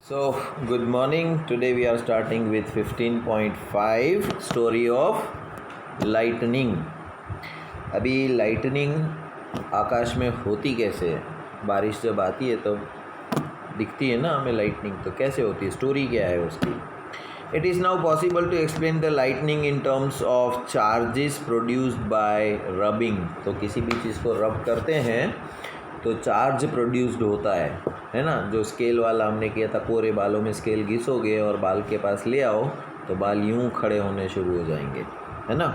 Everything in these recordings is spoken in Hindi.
So, good morning. Today we are starting with 15.5 story of lightning. अभी लाइटनिंग आकाश में होती कैसे है? बारिश जब आती है तो दिखती है ना हमें लाइटनिंग, तो कैसे होती है, स्टोरी क्या है उसकी? It is now possible to explain the lightning in terms of charges produced by rubbing. तो किसी भी चीज़ को रब करते हैं तो चार्ज प्रोड्यूस्ड होता है ना। जो स्केल वाला हमने किया था, कोरे बालों में स्केल घिसोगे और बाल के पास ले आओ तो बाल यूं खड़े होने शुरू हो जाएंगे, है ना।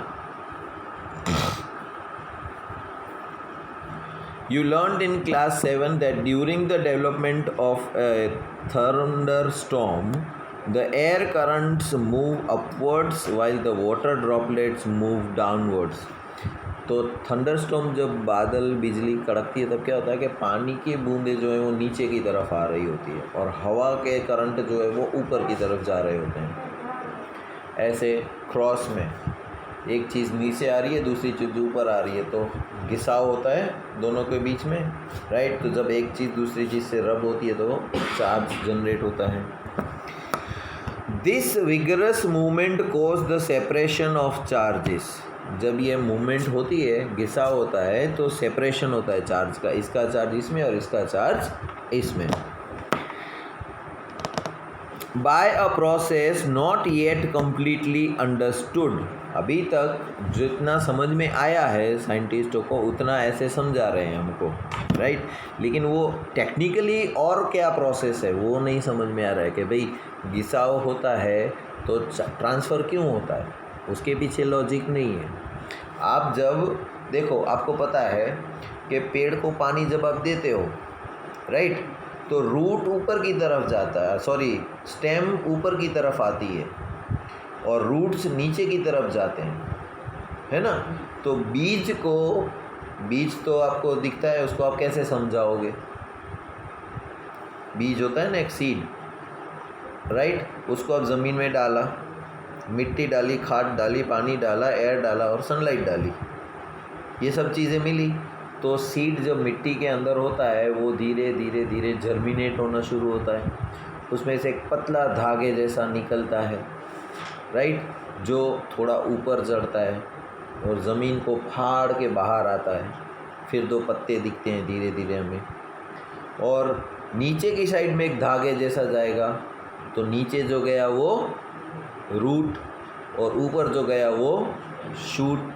You learned in class 7 that during the development of a thunderstorm, the air currents move upwards while the water droplets move downwards. तो थंडरस्टॉर्म जब बादल बिजली कड़कती है तब क्या होता है कि पानी की बूंदें जो है वो नीचे की तरफ आ रही होती है और हवा के करंट जो है वो ऊपर की तरफ जा रहे होते हैं। ऐसे क्रॉस में एक चीज़ नीचे आ रही है, दूसरी चीज़ ऊपर आ रही है, तो घिसाव होता है दोनों के बीच में, राइट। तो जब एक चीज़ दूसरी चीज़ से रब होती है तो चार्ज जनरेट होता है। This vigorous movement cause the separation of charges. जब ये मूवमेंट होती है, घिसाव होता है, तो सेपरेशन होता है चार्ज का, इसका चार्ज इसमें और इसका चार्ज इसमें। By a process not yet completely understood. अभी तक जितना समझ में आया है साइंटिस्टों को उतना ऐसे समझा रहे हैं हमको, राइट। लेकिन वो टेक्निकली और क्या प्रोसेस है वो नहीं समझ में आ रहा है कि भाई घिसाव होता है तो ट्रांसफ़र क्यों होता है, उसके पीछे लॉजिक नहीं है। आप जब देखो, आपको पता है कि पेड़ को पानी जब आप देते हो, राइट, तो रूट ऊपर की तरफ जाता है, स्टेम ऊपर की तरफ आती है और रूट्स नीचे की तरफ जाते हैं, है ना। तो बीज तो आपको दिखता है, उसको आप कैसे समझाओगे? बीज होता है ना एक सीड, राइट। उसको आप ज़मीन में डाला, मिट्टी डाली, खाद डाली, पानी डाला, एयर डाला और सनलाइट डाली, ये सब चीज़ें मिली, तो सीड जब मिट्टी के अंदर होता है वो धीरे धीरे धीरे जर्मिनेट होना शुरू होता है। उसमें से एक पतला धागे जैसा निकलता है, राइट, जो थोड़ा ऊपर चढ़ता है और ज़मीन को फाड़ के बाहर आता है। फिर दो पत्ते दिखते हैं धीरे धीरे हमें, और नीचे की साइड में एक धागे जैसा जाएगा, तो नीचे जो गया वो रूट और ऊपर जो गया वो शूट।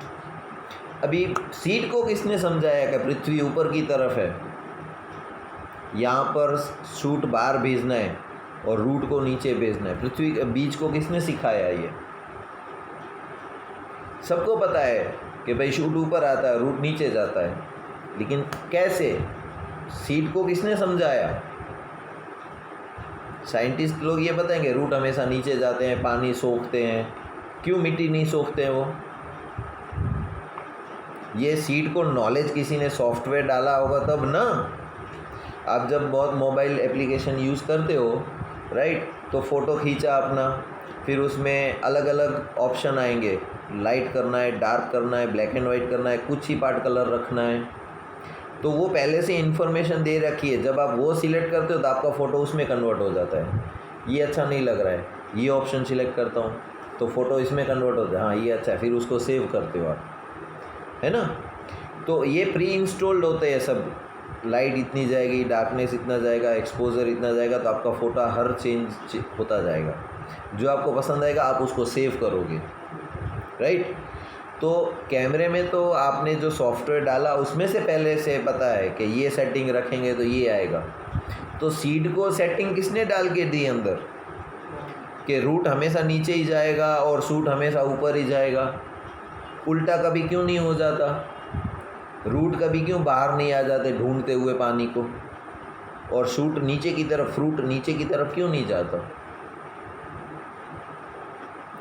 अभी सीड को किसने समझाया कि पृथ्वी ऊपर की तरफ है, यहाँ पर शूट बाहर भेजना है और रूट को नीचे भेजना है? पृथ्वी बीज को किसने सिखाया? ये सबको पता है कि भाई शूट ऊपर आता है, रूट नीचे जाता है, लेकिन कैसे? सीड को किसने समझाया? साइंटिस्ट लोग ये बताएंगे रूट हमेशा नीचे जाते हैं, पानी सोखते हैं। क्यों मिट्टी नहीं सोखते हैं वो? ये सीड को नॉलेज किसी ने सॉफ्टवेयर डाला होगा तब ना। आप जब बहुत मोबाइल एप्लीकेशन यूज़ करते हो, राइट, तो फ़ोटो खींचा अपना, फिर उसमें अलग अलग ऑप्शन आएंगे, लाइट करना है, डार्क करना है, ब्लैक एंड वाइट करना है, कुछ ही पार्ट कलर रखना है, तो वो पहले से इन्फॉर्मेशन दे रखी है। जब आप वो सिलेक्ट करते हो तो आपका फ़ोटो उसमें कन्वर्ट हो जाता है। ये अच्छा नहीं लग रहा है, ये ऑप्शन सिलेक्ट करता हूँ तो फ़ोटो इसमें कन्वर्ट होता है, हाँ ये अच्छा है, फिर उसको सेव करते हो आप, है ना। तो ये प्री इंस्टॉल्ड होते हैं सब, लाइट इतनी जाएगी, डार्कनेस इतना जाएगा, एक्सपोजर इतना जाएगा, तो आपका फ़ोटो हर चेंज होता जाएगा। जो आपको पसंद आएगा आप उसको सेव करोगे, राइट। तो कैमरे में तो आपने जो सॉफ्टवेयर डाला उसमें से पहले से पता है कि ये सेटिंग रखेंगे तो ये आएगा। तो सीड को सेटिंग किसने डाल के दी अंदर कि रूट हमेशा नीचे ही जाएगा और शूट हमेशा ऊपर ही जाएगा? उल्टा कभी क्यों नहीं हो जाता? रूट कभी क्यों बाहर नहीं आ जाते ढूंढते हुए पानी को, और शूट नीचे की तरफ, फ्रूट नीचे की तरफ क्यों नहीं जाता?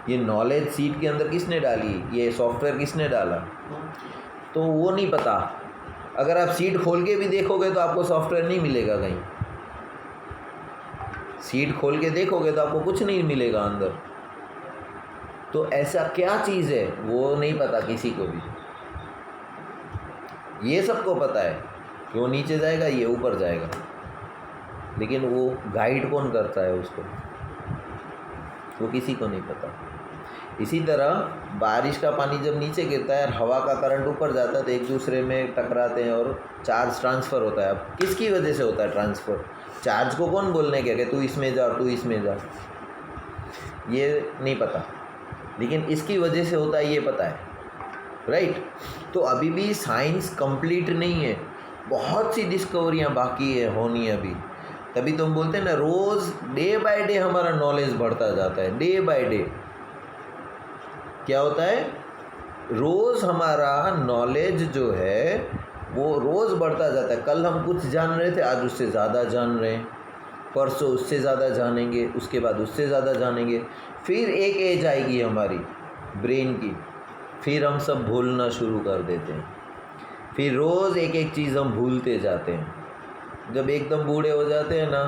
ये नॉलेज सीड के अंदर किसने डाली? ये सॉफ्टवेयर किसने डाला? तो वो नहीं पता। अगर आप सीड खोल के भी देखोगे तो आपको सॉफ्टवेयर नहीं मिलेगा कहीं। सीड खोल के देखोगे तो आपको कुछ नहीं मिलेगा अंदर। तो ऐसा क्या चीज़ है वो नहीं पता किसी को भी। ये सबको पता है कि वो नीचे जाएगा, ये ऊपर जाएगा। लेकिन वो गाइड कौन करता है उसको, वो किसी को नहीं पता। इसी तरह बारिश का पानी जब नीचे गिरता है और हवा का करंट ऊपर जाता है तो एक दूसरे में टकराते हैं और चार्ज ट्रांसफ़र होता है। अब किसकी वजह से होता है ट्रांसफ़र? चार्ज को कौन बोलने क्या कि तू इसमें जा तू इसमें जा, ये नहीं पता, लेकिन इसकी वजह से होता है ये पता है, राइट। तो अभी भी साइंस कंप्लीट नहीं है, बहुत सी डिस्कवरियाँ बाकी है होनी अभी। तभी तो हम बोलते हैं ना, रोज़ डे बाय डे हमारा नॉलेज बढ़ता जाता है। डे बाय डे क्या होता है, रोज़ हमारा नॉलेज जो है वो रोज़ बढ़ता जाता है। कल हम कुछ जान रहे थे, आज उससे ज़्यादा जान रहे हैं, परसों उससे ज़्यादा जानेंगे, उसके बाद उससे ज़्यादा जानेंगे। फिर एक एज आएगी हमारी ब्रेन की, फिर हम सब भूलना शुरू कर देते हैं। फिर रोज़ एक एक चीज़ हम भूलते जाते हैं। जब एकदम बूढ़े हो जाते हैं ना,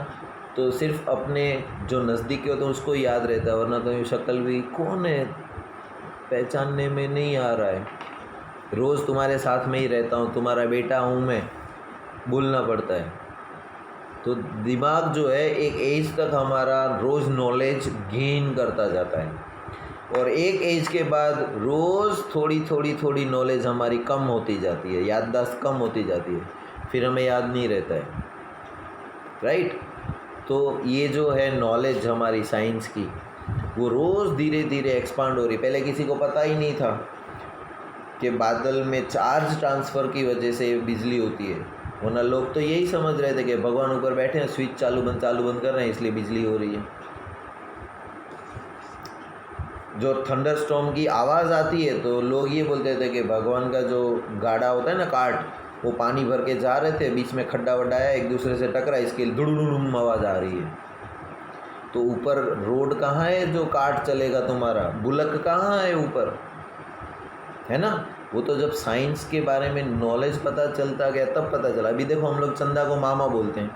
तो सिर्फ अपने जो नज़दीकी होते हैं उसको याद रहता है, वरना तो ये शक्ल भी कौन है पहचानने में नहीं आ रहा है। रोज़ तुम्हारे साथ में ही रहता हूँ, तुम्हारा बेटा हूँ मैं, भूलना पड़ता है। तो दिमाग जो है एक एज तक हमारा रोज़ नॉलेज गेन करता जाता है, और एक एज के बाद रोज़ थोड़ी नॉलेज हमारी कम होती जाती है, याददाश्त कम होती जाती है, फिर हमें याद नहीं रहता है, राइट। तो ये जो है नॉलेज हमारी साइंस की, वो रोज़ धीरे धीरे एक्सपांड हो रही। पहले किसी को पता ही नहीं था कि बादल में चार्ज ट्रांसफ़र की वजह से बिजली होती है, वरना लोग तो यही समझ रहे थे कि भगवान ऊपर बैठे हैं, स्विच चालू बंद कर रहे हैं, इसलिए बिजली हो रही है। जो थंडरस्टॉर्म की आवाज़ आती है तो लोग ये बोलते थे कि भगवान का जो गाड़ा होता है ना, कार्ट, वो पानी भर के जा रहे थे, बीच में खड्डा वड्डा आया, एक दूसरे से टकरा, इसके धुड़ुड़ुम आवाज़ आ रही है। तो ऊपर रोड कहाँ है जो कार्ट चलेगा तुम्हारा, बुलक कहाँ है ऊपर, है ना। वो तो जब साइंस के बारे में नॉलेज पता चलता गया तब पता चला। अभी देखो हम लोग चंदा को मामा बोलते हैं,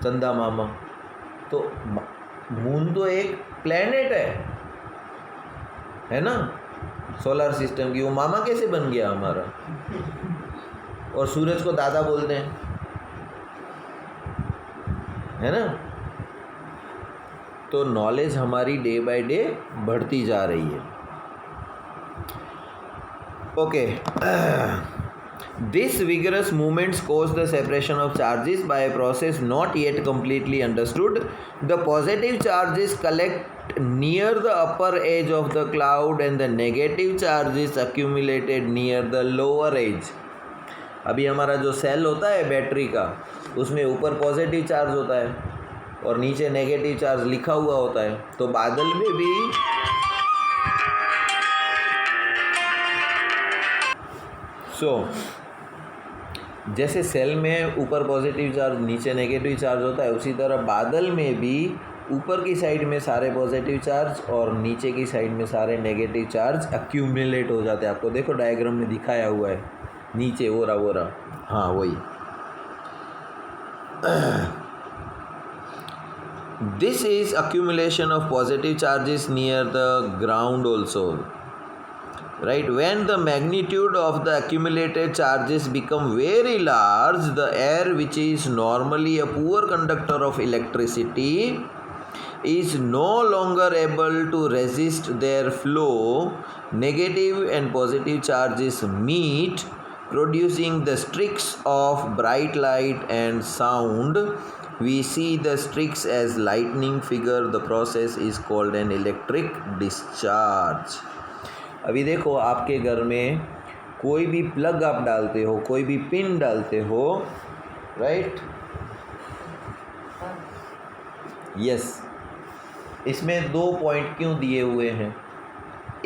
चंदा मामा। तो मून तो एक प्लेनेट है ना, सोलर सिस्टम की, वो मामा कैसे बन गया हमारा? और सूरज को दादा बोलते हैं, है ना। तो नॉलेज हमारी डे बाय डे बढ़ती जा रही है। Okay, this vigorous movements cause the separation of charges by a process not yet completely understood. The positive charges collect near the upper edge of the cloud and the negative charges accumulated near the lower edge. अभी हमारा जो सेल होता है बैटरी का, उसमें ऊपर पॉजिटिव चार्ज होता है और नीचे नेगेटिव चार्ज लिखा हुआ होता है। तो बादल में भी जैसे सेल में ऊपर पॉजिटिव चार्ज नीचे नेगेटिव चार्ज होता है, उसी तरह बादल में भी ऊपर की साइड में सारे पॉजिटिव चार्ज और नीचे की साइड में सारे नेगेटिव चार्ज एक्यूमुलेट हो जाते हैं। आपको देखो डायग्राम में दिखाया हुआ है, नीचे वो रहा, हाँ वही। This is accumulation of positive charges near the ground also. Right, when the magnitude of the accumulated charges become very large, the air, which is normally a poor conductor of electricity, is no longer able to resist their flow. Negative and positive charges meet, producing the streaks of bright light and sound. We see the streaks as lightning figure. The process is called an electric discharge. अभी देखो आपके घर में कोई भी प्लग आप डालते हो, कोई भी पिन डालते हो, राइट, यस, इसमें 2 पॉइंट क्यों दिए हुए हैं?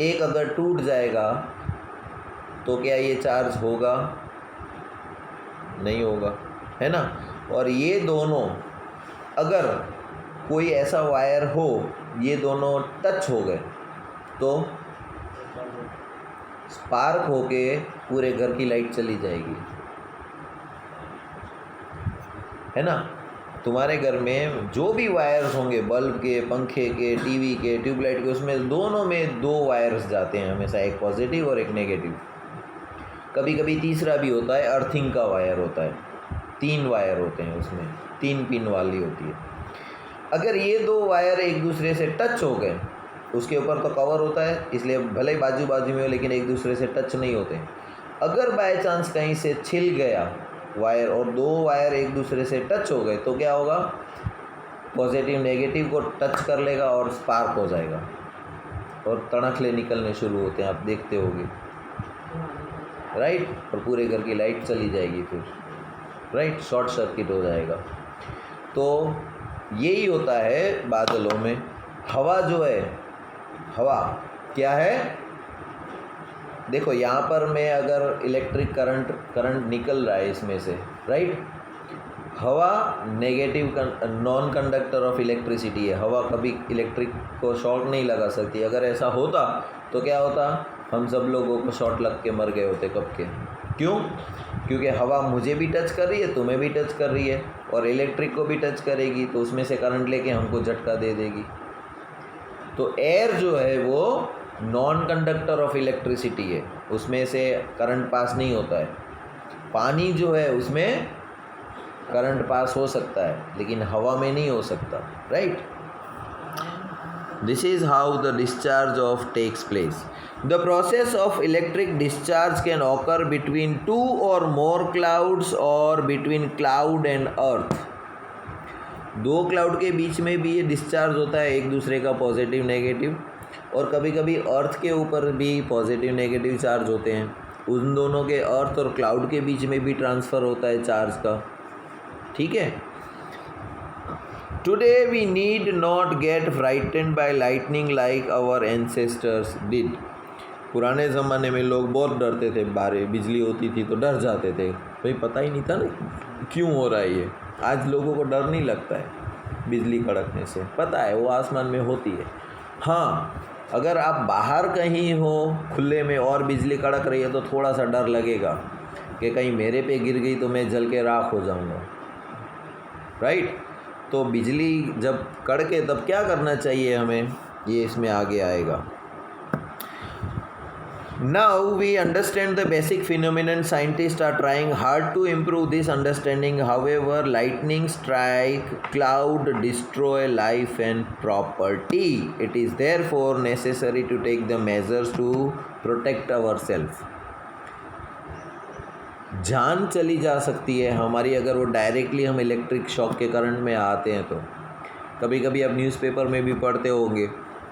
एक अगर टूट जाएगा तो क्या ये चार्ज होगा? नहीं होगा, है ना। और ये दोनों, अगर कोई ऐसा वायर हो, ये दोनों टच हो गए तो स्पार्क होके पूरे घर की लाइट चली जाएगी, है ना। तुम्हारे घर में जो भी वायर्स होंगे, बल्ब के, पंखे के, टीवी के, ट्यूबलाइट के, उसमें दोनों में 2 वायर्स जाते हैं हमेशा, एक पॉजिटिव और एक नेगेटिव। कभी कभी तीसरा भी होता है, अर्थिंग का वायर होता है, 3 वायर होते हैं उसमें, 3 पिन वाली होती है। अगर ये 2 वायर एक दूसरे से टच हो गए, उसके ऊपर तो कवर होता है इसलिए भले ही बाजू बाजू में हो लेकिन एक दूसरे से टच नहीं होते। अगर बाय चांस कहीं से छिल गया वायर और 2 वायर एक दूसरे से टच हो गए तो क्या होगा, पॉजिटिव नेगेटिव को टच कर लेगा और स्पार्क हो जाएगा और तड़कले निकलने शुरू होते हैं, आप देखते होंगे, राइट। और पूरे घर की लाइट चली जाएगी फिर, राइट, शॉर्ट सर्किट हो जाएगा। तो यही होता है बादलों में। हवा जो है, हवा क्या है, देखो यहाँ पर मैं अगर इलेक्ट्रिक करंट निकल रहा है इसमें से, राइट। हवा negative non conductor of electricity है। हवा कभी इलेक्ट्रिक को शॉर्ट नहीं लगा सकती। अगर ऐसा होता तो क्या होता, हम सब लोगों को शॉर्ट लग के मर गए होते कब के। क्यों? क्योंकि हवा मुझे भी टच कर रही है, तुम्हें भी टच कर रही है और इलेक्ट्रिक को भी टच करेगी तो उसमें से करंट लेके हमको झटका दे देगी। तो एयर जो है वो नॉन कंडक्टर ऑफ इलेक्ट्रिसिटी है, उसमें से करंट पास नहीं होता है। पानी जो है उसमें करंट पास हो सकता है लेकिन हवा में नहीं हो सकता, right. This is how the discharge of takes place. The process of electric discharge can occur between 2 or more clouds और between cloud and earth. 2 cloud के बीच में भी ये डिस्चार्ज होता है एक दूसरे का पॉजिटिव नेगेटिव, और कभी कभी अर्थ के ऊपर भी पॉजिटिव नेगेटिव चार्ज होते हैं। उन दोनों के, अर्थ और क्लाउड के बीच में भी ट्रांसफ़र होता है चार्ज का, ठीक है। Today we need not get frightened by lightning like our ancestors did. पुराने ज़माने में लोग बहुत डरते थे, बिजली होती थी तो डर जाते थे, भाई पता ही नहीं था ना क्यों हो रहा है ये। आज लोगों को डर नहीं लगता है बिजली कड़कने से, पता है वो आसमान में होती है। हाँ, अगर आप बाहर कहीं हो खुले में और बिजली कड़क रही है तो थोड़ा सा डर लगेगा कि कहीं मेरे पे गिर गई तो मैं जल के राख हो जाऊंगा, राइट। तो बिजली जब कड़के तब क्या करना चाहिए हमें, ये इसमें आगे आएगा। Now we understand the basic phenomenon. Scientists are trying hard to improve this understanding. However, lightning strike, cloud destroy life and property. It is therefore necessary to take the measures to protect ourselves. जान चली जा सकती है हमारी अगर वो डायरेक्टली हम इलेक्ट्रिक शॉक के करंट में आते हैं तो। कभी कभी आप न्यूज़पेपर में भी पढ़ते होंगे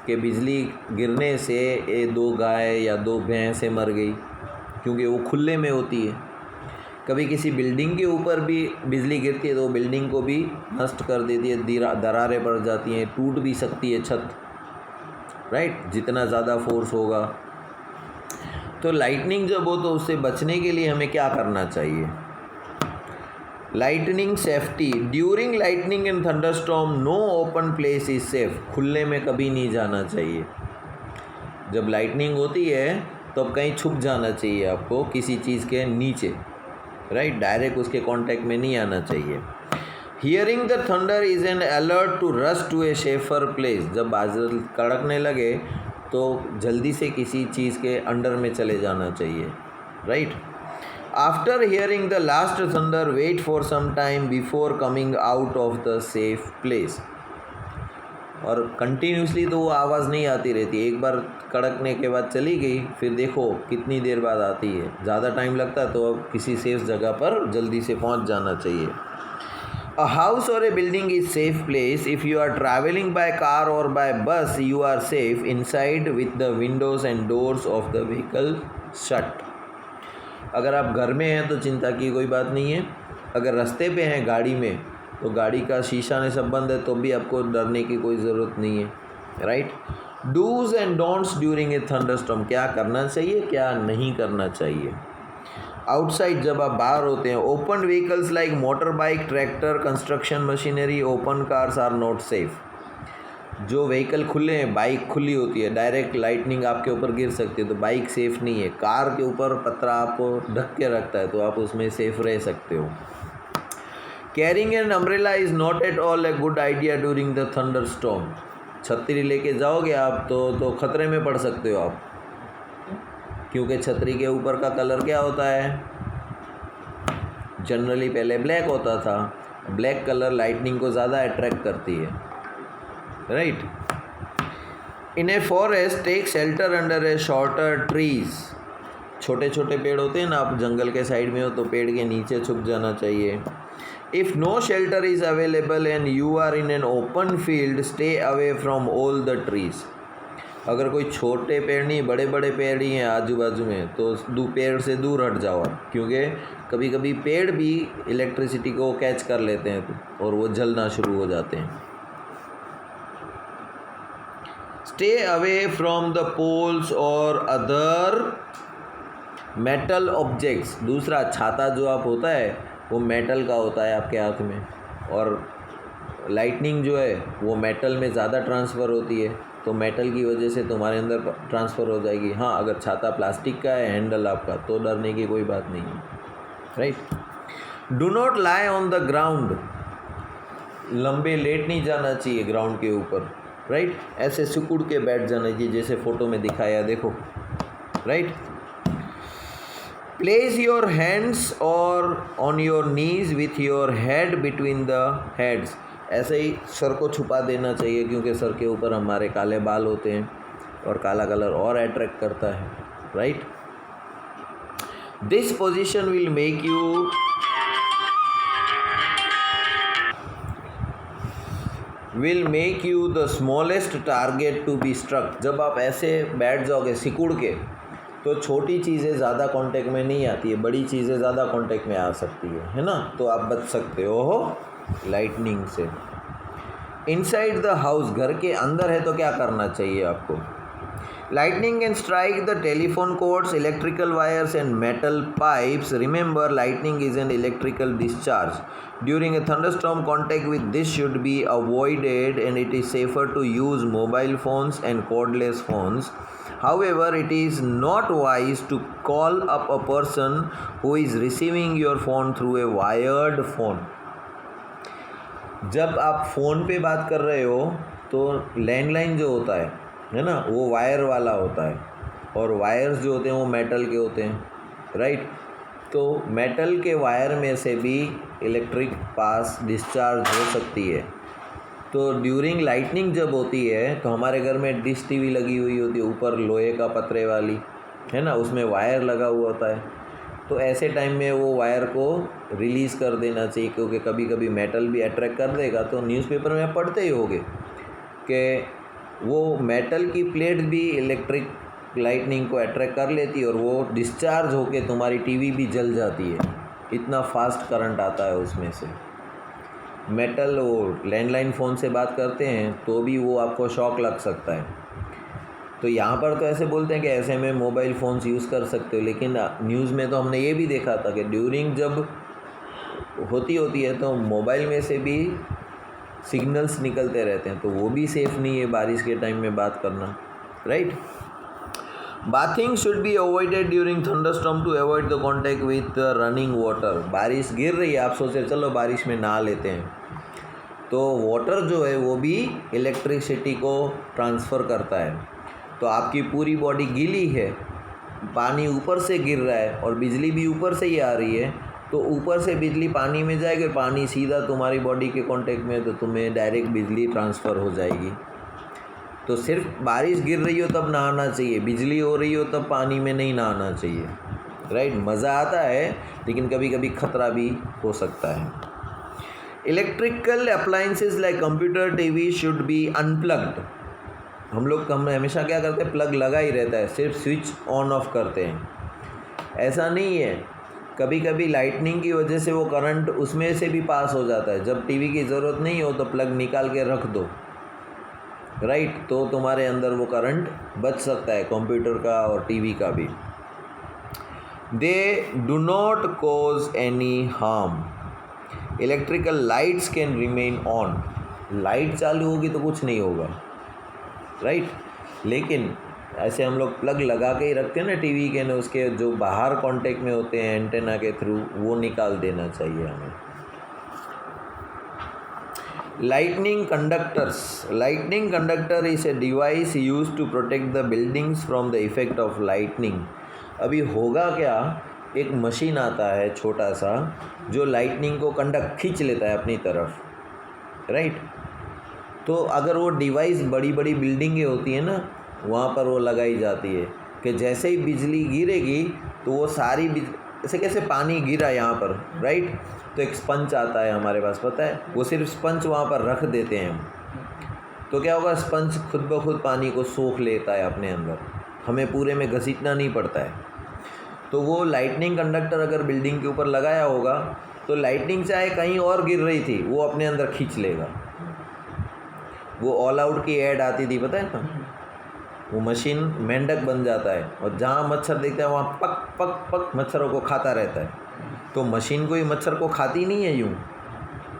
कि बिजली गिरने से 2 गाय या 2 भैंसें मर गई, क्योंकि वो खुले में होती है। कभी किसी बिल्डिंग के ऊपर भी बिजली गिरती है तो बिल्डिंग को भी नष्ट कर देती है, दरारें पड़ जाती हैं, टूट भी सकती है छत, राइट, जितना ज़्यादा फोर्स होगा। तो लाइटनिंग जब हो तो उससे बचने के लिए हमें क्या करना चाहिए। Lightning safety. During lightning and thunderstorm no open place is safe. खुले में कभी नहीं जाना चाहिए। जब लाइटनिंग होती है तो अब कहीं छुप जाना चाहिए आपको किसी चीज़ के नीचे, राइट, डायरेक्ट उसके कांटेक्ट में नहीं आना चाहिए। Hearing the thunder is an alert to rush to a safer place. जब बादल कड़कने लगे तो जल्दी से किसी चीज़ के अंडर में चले जाना चाहिए, right. After hearing the last thunder wait for some time before coming out of the safe place. और कंटिन्यूसली तो वो आवाज़ नहीं आती रहती, एक बार कड़कने के बाद चली गई, फिर देखो कितनी देर बाद आती है। ज़्यादा टाइम लगता है तो अब किसी सेफ जगह पर जल्दी से पहुंच जाना चाहिए। A house or a building is safe place. If you are traveling by car or by bus, you are safe inside with the windows and doors of the vehicle shut. अगर आप घर में हैं तो चिंता की कोई बात नहीं है। अगर रास्ते पे हैं गाड़ी में तो गाड़ी का शीशा ने सब बंद है तो भी आपको डरने की कोई ज़रूरत नहीं है, right. Dos and don'ts during a thunderstorm. क्या करना चाहिए, क्या नहीं करना चाहिए। आउटसाइड जब आप बाहर होते हैं, open vehicles like motor bike, tractor, construction machinery, open cars are not safe. जो व्हीकल खुले हैं, बाइक खुली होती है, डायरेक्ट लाइटनिंग आपके ऊपर गिर सकती है तो बाइक सेफ़ नहीं है। कार के ऊपर पतरा आपको ढक के रखता है तो आप उसमें सेफ रह सकते हो। Carrying an umbrella is not at all a good idea during the thunder storm. छतरी लेके जाओगे आप तो खतरे में पड़ सकते हो आप, क्योंकि छतरी के ऊपर का कलर क्या होता है, जनरली पहले ब्लैक होता था, ब्लैक कलर लाइटनिंग को ज़्यादा अट्रैक्ट करती है, right. In a forest take shelter under a shorter trees. छोटे छोटे पेड़ होते हैं ना, आप जंगल के साइड में हो तो पेड़ के नीचे छुप जाना चाहिए। If no shelter is available and you are in an open field, stay away from all the trees. अगर कोई छोटे पेड़ नहीं, बड़े बड़े पेड़ ही हैं आजू बाजू में, तो पेड़ से दूर हट जाओ आप, क्योंकि कभी कभी पेड़ भी इलेक्ट्रिसिटी को कैच कर लेते हैं और वो जलना शुरू हो जाते हैं। Stay away from the poles और अदर मेटल ऑब्जेक्ट्स। दूसरा, छाता जो आप होता है वो मेटल का होता है आपके हाथ में, और लाइटनिंग जो है वो मेटल में ज़्यादा ट्रांसफ़र होती है, तो मेटल की वजह से तुम्हारे अंदर ट्रांसफ़र हो जाएगी। हाँ, अगर छाता प्लास्टिक का है, हैंडल आपका, तो डरने की कोई बात नहीं है, right. Do not lie on the ground. लंबे लेट नहीं जाना चाहिए ग्राउंड के ऊपर, राइट। ऐसे सिकुड़ के बैठ जाना चाहिए जैसे फ़ोटो में दिखाया, देखो, राइट। प्लेस योर हैंड्स और on your knees with your head between the heads. ऐसे ही सर को छुपा देना चाहिए, क्योंकि सर के ऊपर हमारे काले बाल होते हैं और काला कलर और अट्रैक्ट करता है, right. This position will make you the smallest target to be struck. जब आप ऐसे बैठ जाओगे सिकुड़ के, तो छोटी चीज़ें ज़्यादा कांटेक्ट में नहीं आती है, बड़ी चीज़ें ज़्यादा कांटेक्ट में आ सकती है ना, तो आप बच सकते हो लाइटनिंग से। इनसाइड द हाउस, घर के अंदर है तो क्या करना चाहिए आपको? Lightning can strike the telephone cords, electrical wires and metal pipes. Remember, lightning is an electrical discharge. During a thunderstorm, contact with this should be avoided and it is safer to use mobile phones and cordless phones. However, it is not wise to call up a person who is receiving your phone through a wired phone. जब आप फ़ोन पे बात कर रहे हो तो लैंडलाइन जो होता है ना, वो वायर वाला होता है, और वायर्स जो होते हैं वो मेटल के होते हैं, राइट। तो मेटल के वायर में से भी इलेक्ट्रिक पास डिस्चार्ज हो सकती है। तो ड्यूरिंग लाइटनिंग जब होती है तो हमारे घर में डिश टीवी लगी हुई होती है, ऊपर लोहे का पतरे वाली, है ना, उसमें वायर लगा हुआ होता है। तो ऐसे टाइम में वो वायर को रिलीज़ कर देना चाहिए, क्योंकि कभी कभी मेटल भी अट्रैक्ट कर देगा। तो न्यूज़पेपर में पढ़ते ही होंगे कि वो मेटल की प्लेट भी इलेक्ट्रिक लाइटनिंग को अट्रैक्ट कर लेती है और वो डिस्चार्ज होके तुम्हारी टीवी भी जल जाती है, इतना फास्ट करंट आता है उसमें से। मेटल, वो लैंडलाइन फ़ोन से बात करते हैं तो भी वो आपको शॉक लग सकता है। तो यहाँ पर तो ऐसे बोलते हैं कि ऐसे में मोबाइल फ़ोन्स यूज़ कर सकते हो, लेकिन न्यूज़ में तो हमने ये भी देखा था कि ड्यूरिंग जब होती है तो मोबाइल में से भी सिग्नल्स निकलते रहते हैं, तो वो भी सेफ़ नहीं है बारिश के टाइम में बात करना, right. Bathing should be avoided during thunderstorm to avoid the contact with running water. बारिश गिर रही है, आप सोचे चलो बारिश में नहा लेते हैं, तो वाटर जो है वो भी इलेक्ट्रिसिटी को ट्रांसफ़र करता है। तो आपकी पूरी बॉडी गीली है, पानी ऊपर से गिर रहा है और बिजली भी ऊपर से ही आ रही है, तो ऊपर से बिजली पानी में जाएगी, पानी सीधा तुम्हारी बॉडी के कांटेक्ट में, तो तुम्हें डायरेक्ट बिजली ट्रांसफ़र हो जाएगी। तो सिर्फ बारिश गिर रही हो तब नहाना चाहिए, बिजली हो रही हो तब पानी में नहीं नहाना चाहिए, राइट। मज़ा आता है लेकिन कभी कभी खतरा भी हो सकता है। Electrical appliances like computer, TV should be unplugged. हम हमेशा क्या करते हैं, प्लग लगा ही रहता है, सिर्फ स्विच ऑन ऑफ करते हैं। ऐसा नहीं है, कभी कभी लाइटनिंग की वजह से वो करंट उसमें से भी पास हो जाता है। जब टीवी की ज़रूरत नहीं हो तो प्लग निकाल के रख दो, राइट, तो तुम्हारे अंदर वो करंट बच सकता है, कंप्यूटर का और टीवी का भी। They do not cause any harm. Electrical lights can remain on. Light चालू होगी तो कुछ नहीं होगा, राइट, लेकिन ऐसे हम लोग प्लग लगा के ही रखते हैं ना टीवी के, ना उसके जो बाहर कांटेक्ट में होते हैं एंटेना के थ्रू, वो निकाल देना चाहिए हमें। Lightning conductors. Lightning conductor is a device used to protect the buildings from the effect of lightning. अभी होगा क्या एक मशीन आता है छोटा सा जो लाइटनिंग को कंडक्ट खींच लेता है अपनी तरफ, राइट। तो अगर वो डिवाइस बड़ी बड़ी बिल्डिंगें होती है ना, वहाँ पर वो लगाई जाती है कि जैसे ही बिजली गिरेगी तो वो सारी ऐसे कैसे पानी गिरा यहाँ पर, राइट, तो एक स्पंज आता है हमारे पास, पता है, वो सिर्फ स्पंज वहाँ पर रख देते हैं हम, तो क्या होगा, स्पंज खुद ब खुद पानी को सोख लेता है अपने अंदर, हमें पूरे में घसीटना नहीं पड़ता है। तो वो लाइटनिंग कंडक्टर अगर बिल्डिंग के ऊपर लगाया होगा तो लाइटनिंग चाहे कहीं और गिर रही थी वो अपने अंदर खींच लेगा। वो ऑल आउट की ऐड आती थी, पता है ना, वो मशीन मेंढक बन जाता है और जहाँ मच्छर देखता है वहाँ पक पक पक मच्छरों को खाता रहता है। तो मशीन कोई मच्छर को खाती नहीं है यूँ,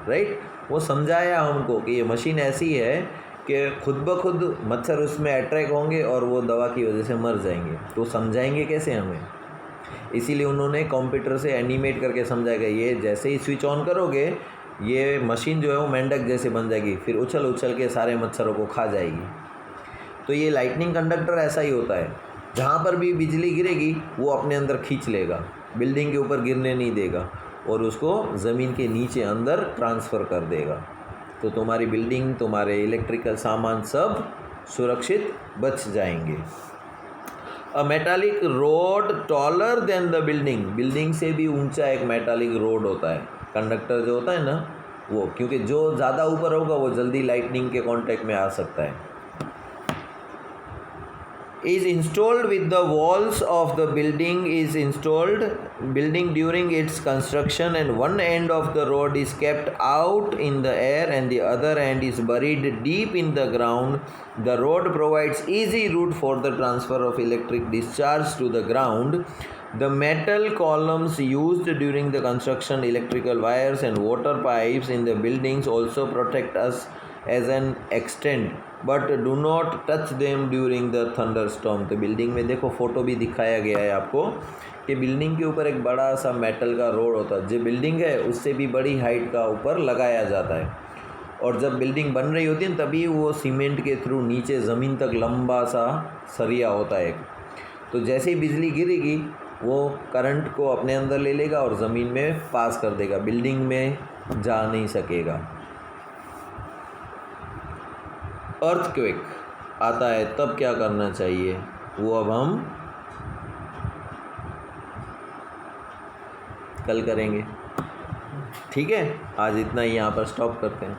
राइट। वो समझाया हमको कि ये मशीन ऐसी है कि खुद ब खुद मच्छर उसमें अट्रैक्ट होंगे और वो दवा की वजह से मर जाएंगे। तो समझाएंगे कैसे हमें, इसीलिए उन्होंने कंप्यूटर से एनिमेट करके समझाया, ये जैसे ही स्विच ऑन करोगे ये मशीन जो है वो मेंढक जैसे बन जाएगी, फिर उछल उछल के सारे मच्छरों को खा जाएगी। तो ये लाइटनिंग कंडक्टर ऐसा ही होता है, जहाँ पर भी बिजली गिरेगी वो अपने अंदर खींच लेगा, बिल्डिंग के ऊपर गिरने नहीं देगा और उसको ज़मीन के नीचे अंदर ट्रांसफ़र कर देगा। तो तुम्हारी बिल्डिंग, तुम्हारे इलेक्ट्रिकल सामान सब सुरक्षित बच जाएंगे। अ metallic road taller than the building, building से भी ऊंचा एक मेटालिक रोड होता है, कंडक्टर जो होता है ना वो, क्योंकि जो ज़्यादा ऊपर होगा वो जल्दी लाइटनिंग के कांटेक्ट में आ सकता है। is installed with the walls of the building is installed building during its construction, and one end of the rod is kept out in the air and the other end is buried deep in the ground. The rod provides easy route for the transfer of electric discharge to the ground. The metal columns used during the construction, electrical wires and water pipes in the buildings also protect us as an extent, but do not touch them during the thunder storm. तो बिल्डिंग में देखो फ़ोटो भी दिखाया गया है आपको कि बिल्डिंग के ऊपर एक बड़ा सा मेटल का रोड होता है, जो बिल्डिंग है उससे भी बड़ी हाइट का ऊपर लगाया जाता है, और जब बिल्डिंग बन रही होती है तभी वो सीमेंट के थ्रू नीचे ज़मीन तक लंबा सा सरिया होता है एक, तो जैसे ही बिजली गिरेगी वो करंट को अपने अंदर ले लेगा और ज़मीन में पास कर देगा, बिल्डिंग में जा नहीं सकेगा। अर्थक्वेक आता है तब क्या करना चाहिए वो अब हम कल करेंगे, ठीक है। आज इतना ही यहाँ पर स्टॉप करते हैं।